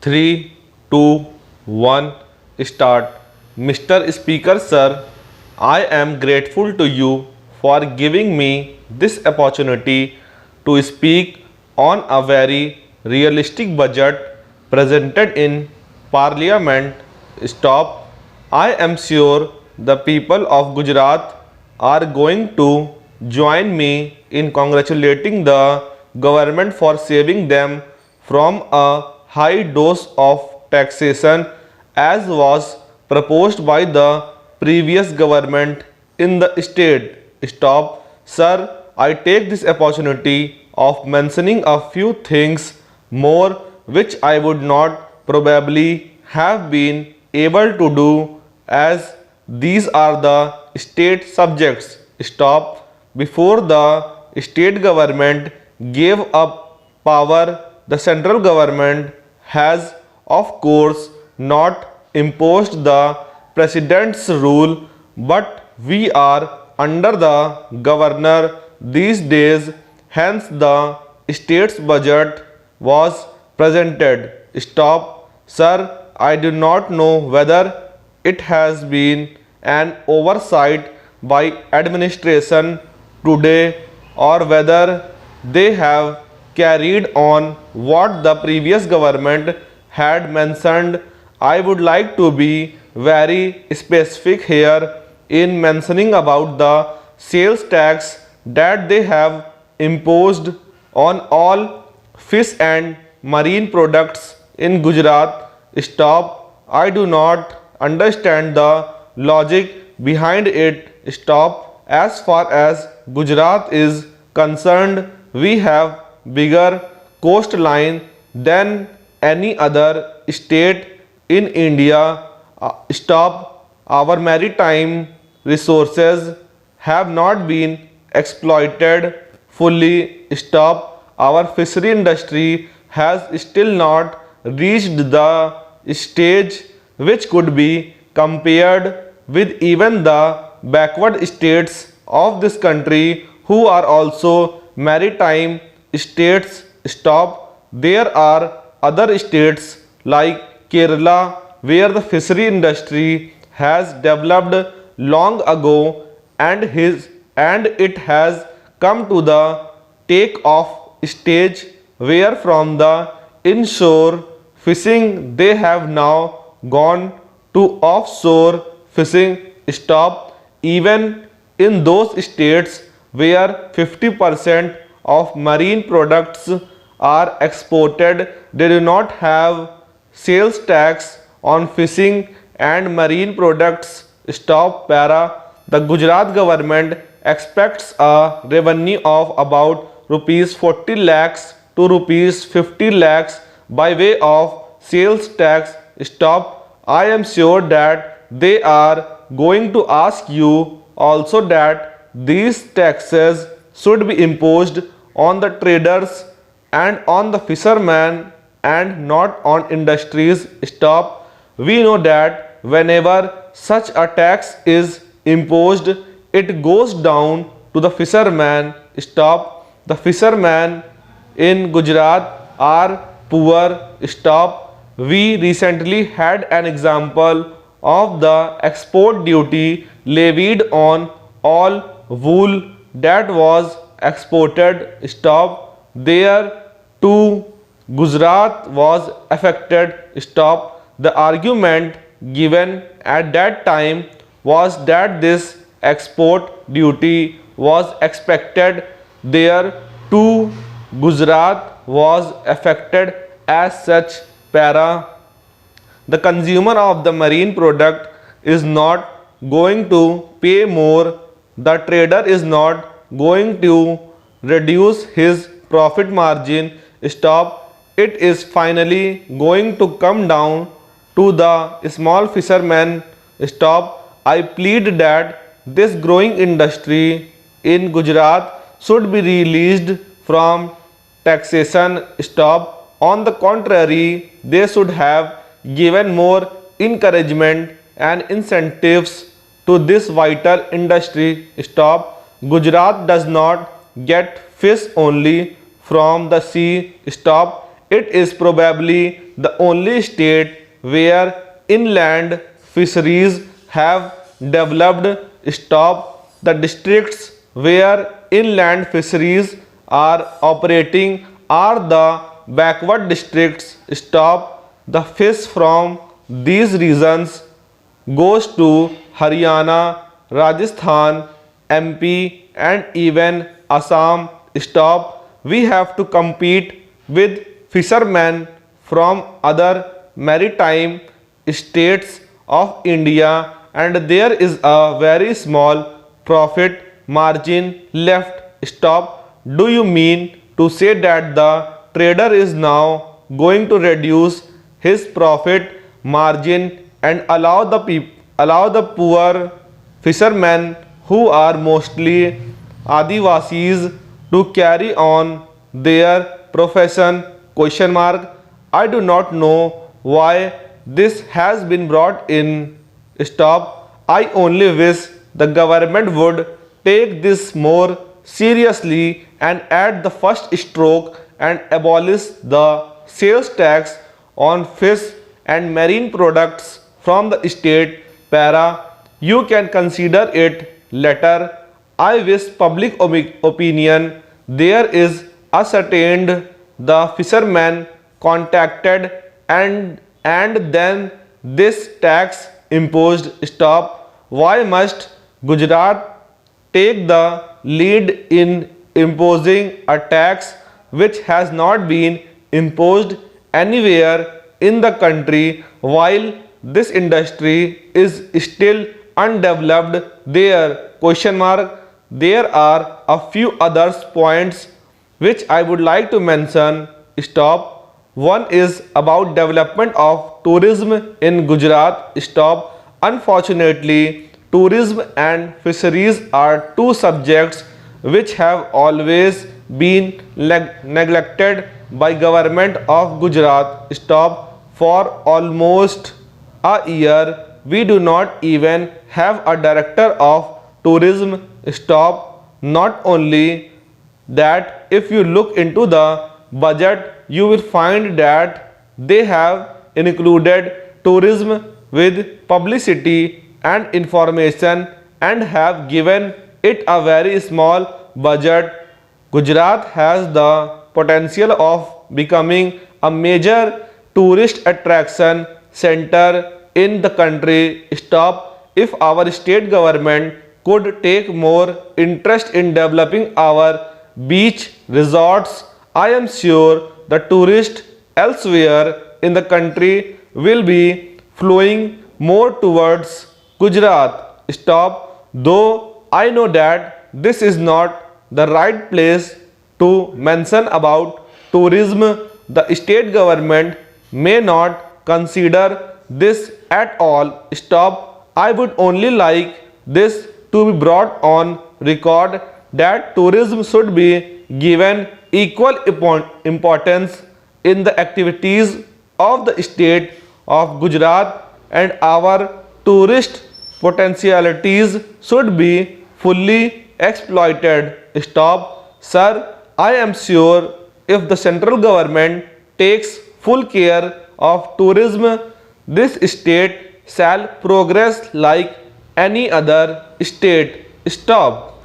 3, 2, 1, start. Mr. Speaker, sir, I am grateful to you for giving me this opportunity to speak on a very realistic budget presented in Parliament. Stop. I am sure the people of Gujarat are going to join me in congratulating the government for saving them from a high dose of taxation as was proposed by the previous government in the state. Stop. Sir, I take this opportunity of mentioning a few things more which I would not probably have been able to do as these are the state subjects. Stop. Before the state government gave up power, the central government has, of course, not imposed the president's rule, but we are under the governor these days. Hence, the state's budget was presented. Stop. Sir, I do not know whether it has been an oversight by administration today or whether they have carried on what the previous government had mentioned. I would like to be very specific here in mentioning about the sales tax that they have imposed on all fish and marine products in Gujarat. Stop. I do not understand the logic behind it. Stop. As far as Gujarat is concerned, we have bigger coastline than any other state in India. Stop. Our maritime resources have not been exploited fully. Stop. Our fishery industry has still not reached the stage which could be compared with even the backward states of this country who are also maritime states. Stop. There are other states like Kerala where the fishery industry has developed long ago and it has come to the take off stage where from the inshore fishing they have now gone to offshore fishing. Stop. Even in those states where 50% of marine products are exported, they do not have sales tax on fishing and marine products. Stop. Para. The Gujarat government expects a revenue of about rupees 40 lakhs to rupees 50 lakhs by way of sales tax. Stop. I am sure that they are going to ask you also that these taxes should be imposed on the traders and on the fishermen and not on industries. Stop. We know that whenever such a tax is imposed, it goes down to the fisherman. Stop. The fishermen in Gujarat are poor. Stop. We recently had an example of the export duty levied on all wool that was exported. Stop. There too Gujarat was affected. Stop. The argument given at that time was that this export duty was expected there too Gujarat was affected as such. Para. The consumer of the marine product is not going to pay more. The trader is not going to reduce his profit margin. Stop. It is finally going to come down to the small fishermen. Stop. I plead that this growing industry in Gujarat should be released from taxation. Stop. On the contrary, they should have given more encouragement and incentives to this vital industry. Stop. Gujarat does not get fish only from the sea. Stop. it is probably the only state where inland fisheries have developed. Stop. The districts where inland fisheries are operating are the backward districts. Stop. The fish from these regions goes to Haryana, Rajasthan, MP, and even Assam. Stop. We have to compete with fishermen from other maritime states of India, and there is a very small profit margin left. Stop. Do you mean to say that the trader is now going to reduce his profit margin and allow the poor fishermen, who are mostly Adivasis, to carry on their profession? Question mark. I do not know why this has been brought in. Stop. I only wish the government would take this more seriously and at the first stroke and abolish the sales tax on fish and marine products from the state. Para. You can consider it later. I wish public opinion there is ascertained the fishermen contacted and then this tax imposed. Stop. Why must Gujarat take the lead in imposing a tax which has not been imposed anywhere in the country, while this industry is still undeveloped there? Question mark. There are a few other points which I would like to mention. Stop. One is about development of tourism in Gujarat. Stop. Unfortunately, tourism and fisheries are two subjects which have always been neglected by government of Gujarat. Stop. For almost a year we do not even have a director of tourism. Stop. Not only that, if you look into the budget you will find that they have included tourism with publicity and information and have given it a very small budget. Gujarat has the potential of becoming a major tourist attraction center in the country. Stop. If our state government could take more interest in developing our beach resorts, I am sure the tourists elsewhere in the country will be flowing more towards Gujarat. Stop. Though I know that this is not the right place to mention about tourism, the state government may not consider this at all. Stop. I would only like this to be brought on record that tourism should be given equal importance in the activities of the state of Gujarat, and our tourist potentialities should be fully exploited. Stop. Sir, I am sure if the central government takes full care of tourism, this state shall progress like any other state. Stop.